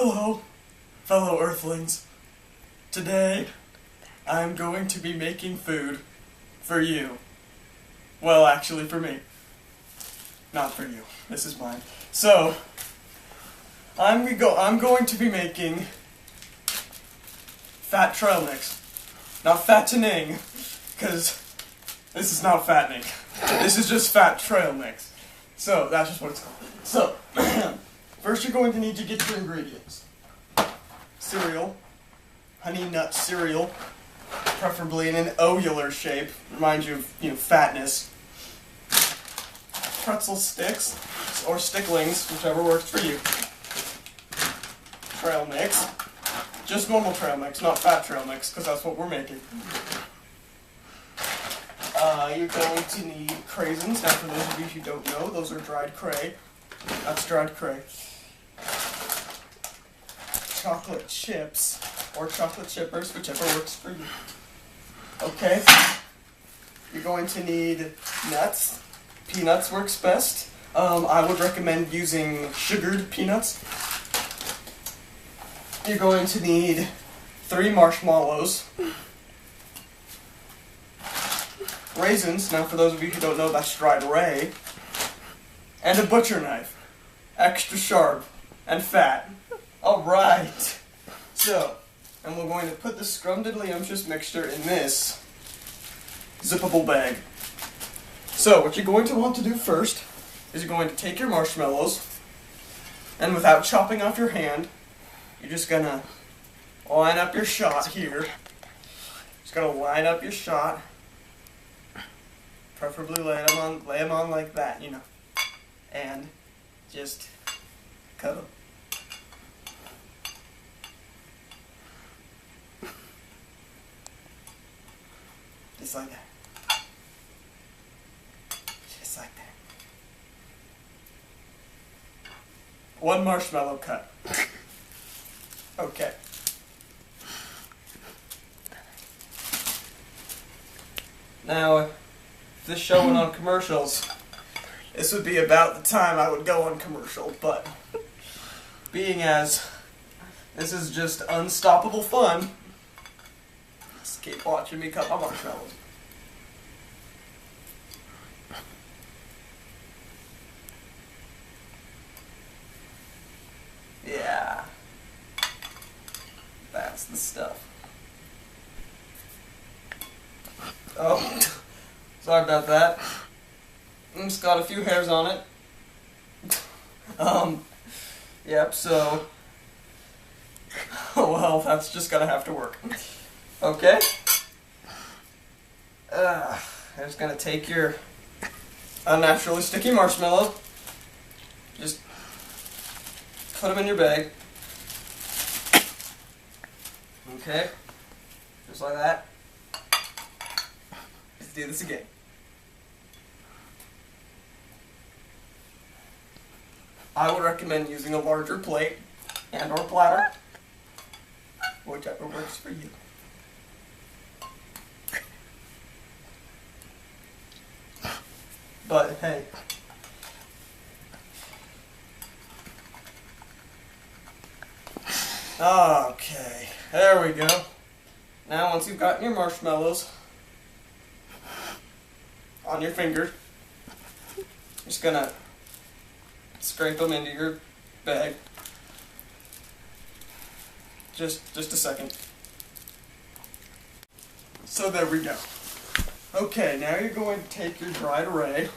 Hello, fellow Earthlings. Today, I'm going to be making food for you. Well, actually for me. Not for you. This is mine. So, I'm going to be making fat trail mix. Not fattening, because this is not fattening. This is just fat trail mix. So, that's just what it's called. So, first you're going to need to get your ingredients. Cereal, honey nut cereal, preferably in an ovular shape, reminds you of, fatness. Pretzel sticks, or sticklings, whichever works for you. Trail mix. Just normal trail mix, not fat trail mix, because that's what we're making. You're going to need craisins. Now, for those of you who don't know, those are dried cray. That's dried cray. Chocolate chips, or chocolate chippers, whichever works for you. Okay. You're going to need nuts. Peanuts works best. I would recommend using sugared peanuts. You're going to need 3 marshmallows. Raisins, now for those of you who don't know, that's dried ray. And a butcher knife. Extra sharp and fat. Alright. So, and we're going to put the scrumdiddlyumptious mixture in this zippable bag. So, what you're going to want to do first is you're going to take your marshmallows, and without chopping off your hand, you're just gonna line up your shot here. Just gonna line up your shot. Preferably lay them on like that, and just cut them. Just like that. Just like that. 1 marshmallow cut. Okay. Now, if this show went on commercials, this would be about the time I would go on commercial, but being as this is just unstoppable fun, just keep watching me cut my marshmallows. Yeah. That's the stuff. Oh, sorry about that. It's got a few hairs on it. Yep, so, well, that's just gonna have to work. Okay? I'm just gonna take your unnaturally sticky marshmallow, just put them in your bag. Okay? Just like that. Let's do this again. I would recommend using a larger plate and or platter, whichever works for you. But hey, okay, there we go. Now once you've gotten your marshmallows on your finger, you're just gonna scrape them into your bag. Just a second. So there we go. Okay, now you're going to take your dried ray.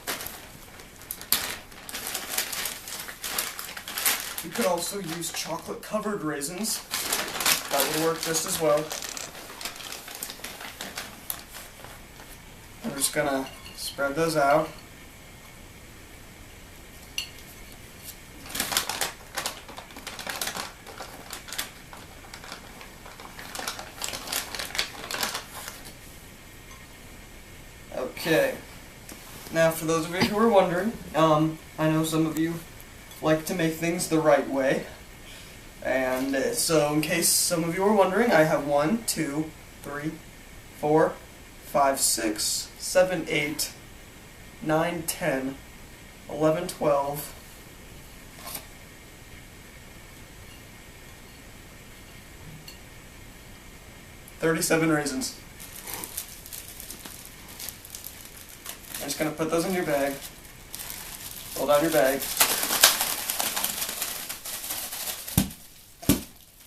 You could also use chocolate covered raisins. That would work just as well. We're just gonna spread those out. Okay, now for those of you who are wondering, I know some of you like to make things the right way, and so in case some of you are wondering, I have 1, 2, 3, 4, 5, 6, 7, 8, 9, 10, 11, 12, 37 raisins. I'm just going to put those in your bag. Fold out your bag.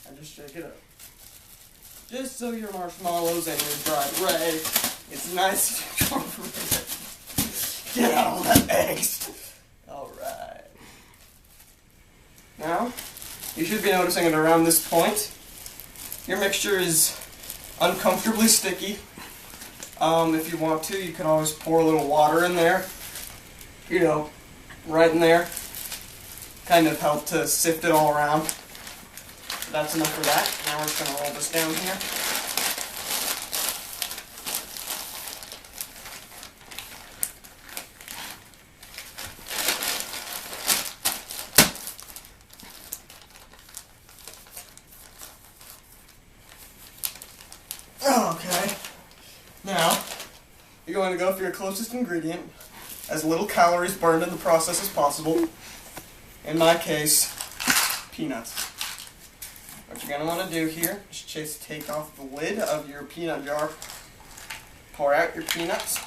And just shake it up. Just so your marshmallows and your dried ray, it's nice and incorporated. Get out all that eggs. Alright. Now, you should be noticing it around this point. Your mixture is uncomfortably sticky. If you want to, you can always pour a little water in there. You know, right in there. Kind of help to sift it all around. That's enough for that. Now we're just going to roll this down here. Okay. Now, you're going to go for your closest ingredient. As little calories burned in the process as possible. In my case, peanuts. What you're going to want to do here is just take off the lid of your peanut jar, pour out your peanuts,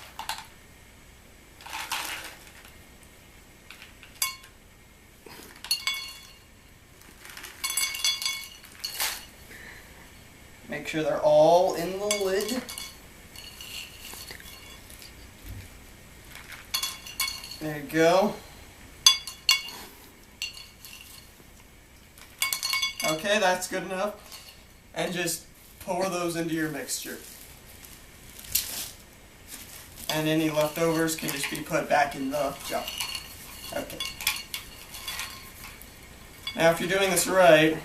make sure they're all in the lid. There you go. Okay, that's good enough. And just pour those into your mixture. And any leftovers can just be put back in the jar. Okay. Now if you're doing this right,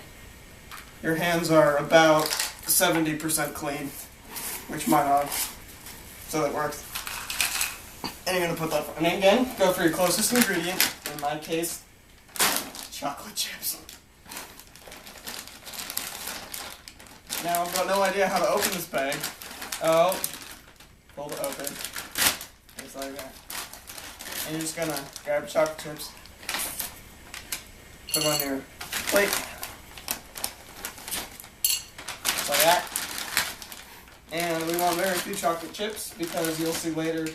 your hands are about 70% clean, which mine are, so it works. And you're going to put that, and again, go for your closest ingredient, in my case, chocolate chips. Now I've got no idea how to open this bag. Oh, pull it open, just like that. And you're just going to grab your chocolate chips, put them on your plate, just like that. And we want very few chocolate chips because you'll see later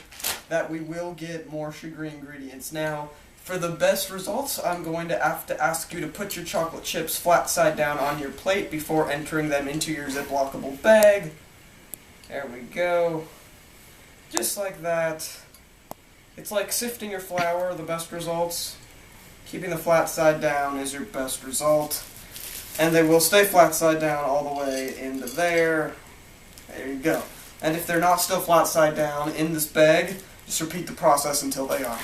that we will get more sugary ingredients. Now, for the best results, I'm going to have to ask you to put your chocolate chips flat side down on your plate before entering them into your Ziplockable bag. There we go. Just like that. It's like sifting your flour, the best results. Keeping the flat side down is your best result. And they will stay flat side down all the way into there. There you go. And if they're not still flat side down in this bag, just repeat the process until they are.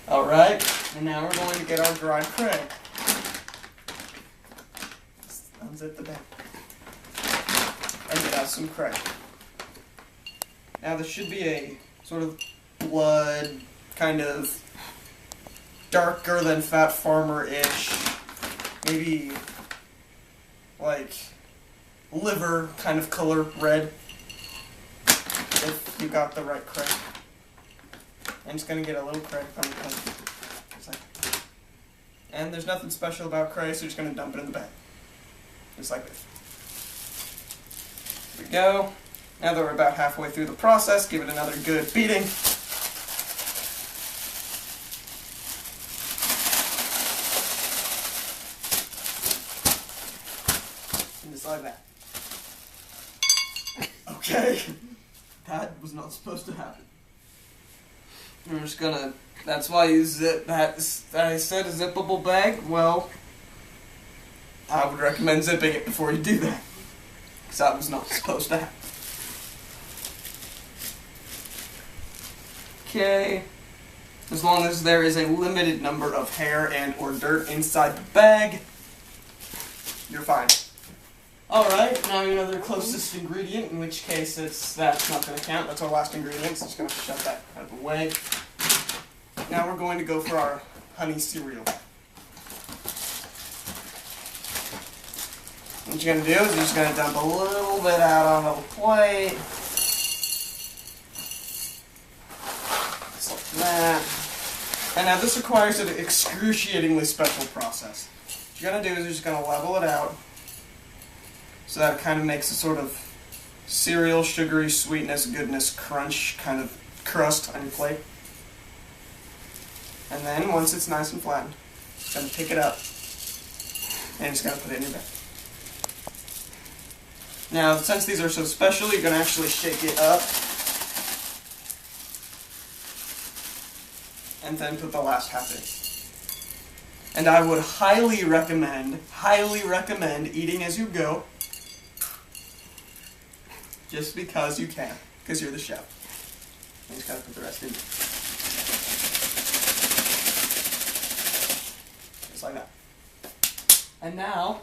Alright, and now we're going to get our dried cray. Just unzip the bag. And get out some cray. Now this should be a sort of blood, kind of darker than Fat Farmer-ish, maybe like liver kind of color, red, if you got the right cray. I'm just going to get a little cray from the plate. And there's nothing special about cray, so you're just going to dump it in the bag. Just like this. Here we go. Now that we're about halfway through the process, give it another good beating. And just like that. Okay. That was not supposed to happen. I'm just gonna, that's why you zip that, I said a zippable bag. Well, I would recommend zipping it before you do that, because that was not supposed to happen. Okay, as long as there is a limited number of hair and or dirt inside the bag, you're fine. Alright, now you know the closest ingredient, in which case that's not going to count. That's our last ingredient, so just going to shove that out of the way. Now we're going to go for our honey cereal. What you're going to do is you're just going to dump a little bit out on the plate. Just like that. And now this requires an excruciatingly special process. What you're going to do is you're just going to level it out. So that kind of makes a sort of cereal, sugary, sweetness, goodness, crunch kind of crust on your plate. And then once it's nice and flattened, just going to pick it up and just going to put it in your bag. Now, since these are so special, you're going to actually shake it up and then put the last half in. And I would highly recommend eating as you go, just because you can, because you're the chef. You just gotta put the rest in. Just like that. And now,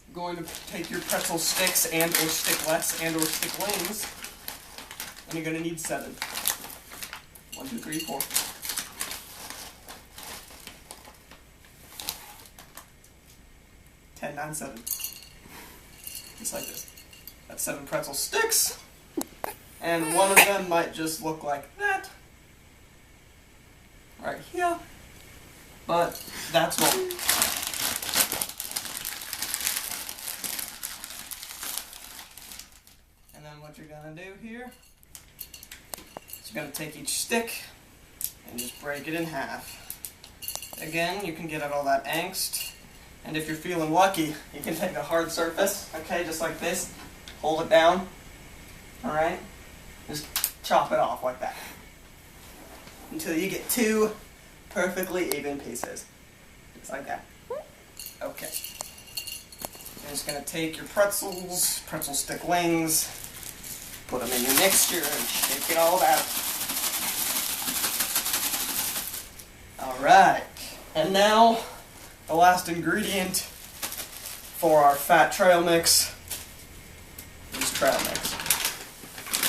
I'm going to take your pretzel sticks and or sticklets and or sticklings, and you're going to need 7. 1, 2, 3, 4. 10, 9, 7. Just like this. That's 7 pretzel sticks. And one of them might just look like that. Right here. But that's one. And then what you're going to do here is you're going to take each stick and just break it in half. Again, you can get at all that angst. And if you're feeling lucky, you can take a hard surface, okay, just like this. Hold it down. Alright? Just chop it off like that. Until you get 2 perfectly even pieces. Just like that. Okay. You're just going to take your pretzels, pretzel sticklings, put them in your mixture and shake it all out. Alright. And now, the last ingredient for our fat trail mix is trail mix.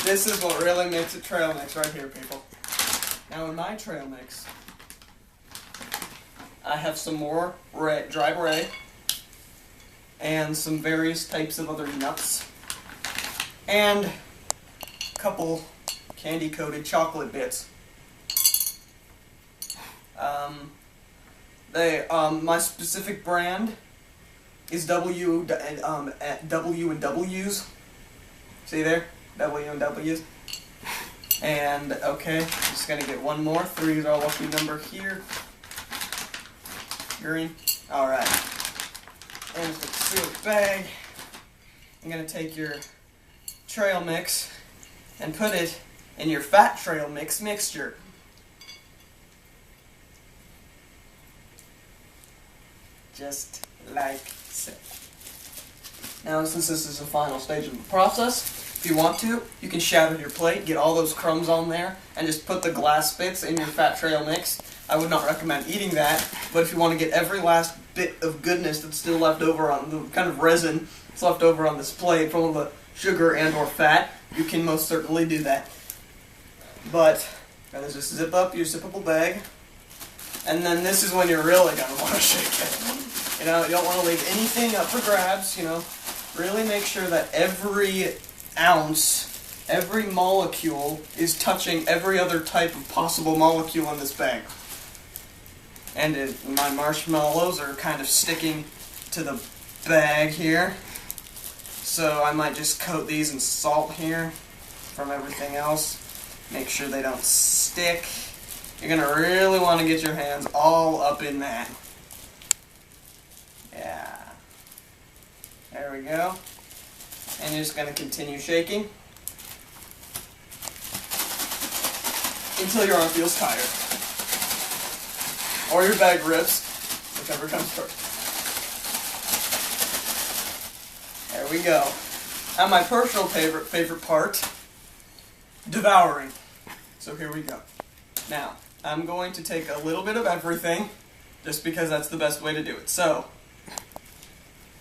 This is what really makes it trail mix right here, people. Now in my trail mix, I have some more dried ray and some various types of other nuts and a couple candy-coated chocolate bits. My specific brand is W and W's. See there? W and W's. And, okay, just gonna get one more. 3 is our lucky number here. Green. Alright. And just a sealed bag. I'm gonna take your trail mix and put it in your fat trail mix mixture. Just like so. Now, since this is the final stage of the process, if you want to, you can shatter your plate, get all those crumbs on there, and just put the glass bits in your fat trail mix. I would not recommend eating that, but if you want to get every last bit of goodness that's still left over on the kind of resin that's left over on this plate from all the sugar and or fat, you can most certainly do that. But, just zip up your zippable bag, and then this is when you're really going to want to shake it. You know, you don't want to leave anything up for grabs, you know. Really make sure that every ounce, every molecule is touching every other type of possible molecule in this bag. And my marshmallows are kind of sticking to the bag here. So I might just coat these in salt here from everything else. Make sure they don't stick. You're going to really want to get your hands all up in that. Yeah. There we go. And you're just going to continue shaking until your arm feels tired. Or your bag rips, whichever comes first. There we go. And my personal favorite part, devouring. So here we go. Now, I'm going to take a little bit of everything, just because that's the best way to do it. So,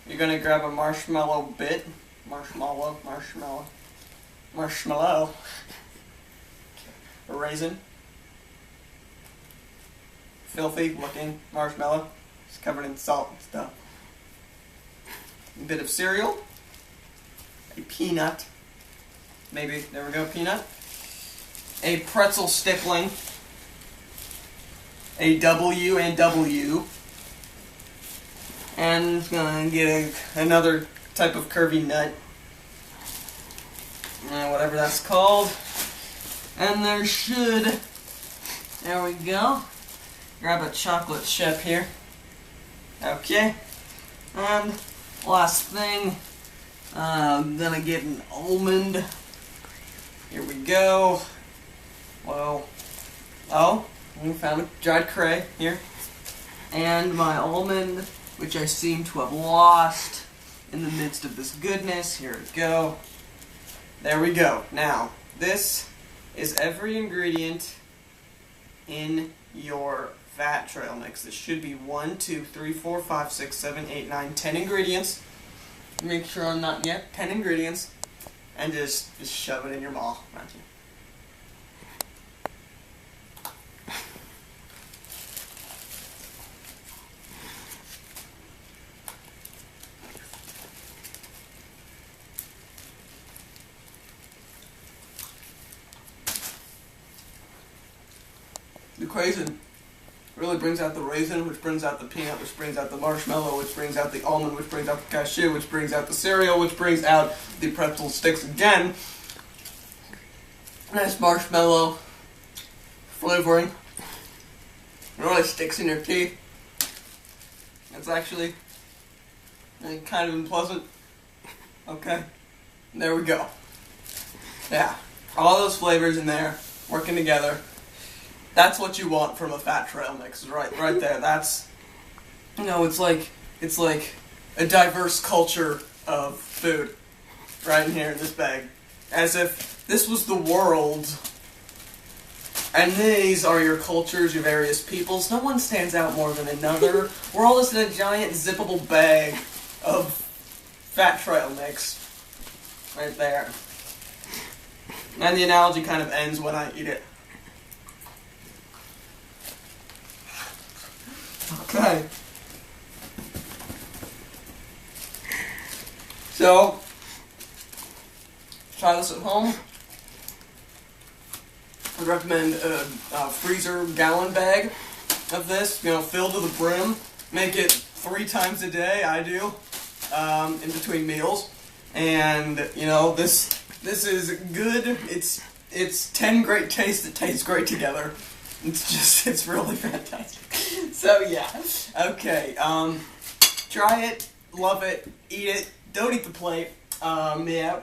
you're going to grab a marshmallow bit. Marshmallow. A raisin. Filthy looking marshmallow. It's covered in salt and stuff. A bit of cereal. A peanut. Maybe, there we go, peanut. A pretzel stickling. A W and W. And I'm going to get another type of curvy nut. Whatever that's called. And there we go. Grab a chocolate chip here. Okay. And last thing, I'm gonna get an almond. Here we go. Well, we found a dried cray here. And my almond, which I seem to have lost in the midst of this goodness. Here we go. There we go. Now, this is every ingredient in your fat trail mix. This should be 1, 2, 3, 4, 5, 6, 7, 8, 9, 10 ingredients. Make sure I'm not yet. 10 ingredients. And just shove it in your mouth. Right here. The craisin really brings out the raisin, which brings out the peanut, which brings out the marshmallow, which brings out the almond, which brings out the cashew, which brings out the cereal, which brings out the pretzel sticks again. Nice marshmallow flavoring. It really sticks in your teeth. It's actually kind of unpleasant. Okay, there we go. Yeah, all those flavors in there working together. That's what you want from a fat trail mix, right there. That's, it's like a diverse culture of food right in here in this bag. As if this was the world, and these are your cultures, your various peoples. No one stands out more than another. We're all just in a giant zippable bag of fat trail mix right there. And the analogy kind of ends when I eat it. Okay. So, try this at home. I'd recommend a freezer gallon bag of this, filled to the brim. Make it 3 times a day, I do, in between meals. And, this is good. It's 10 great tastes that taste great together. It's really fantastic. So yeah, okay, try it, love it, eat it, don't eat the plate. Yeah,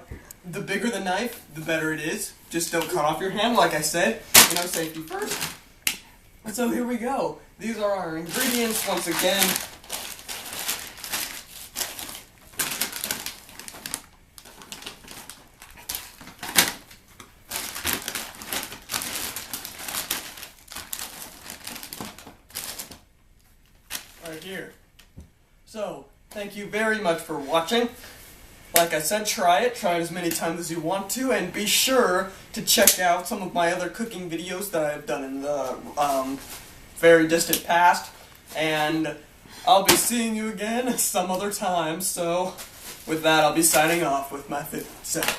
the bigger the knife, the better it is. Just don't cut off your hand, like I said, safety first. And so here we go. These are our ingredients once again. Right here. So, thank you very much for watching. Like I said, try it as many times as you want to, and be sure to check out some of my other cooking videos that I've done in the very distant past, and I'll be seeing you again some other time. So with that, I'll be signing off with my 5th set.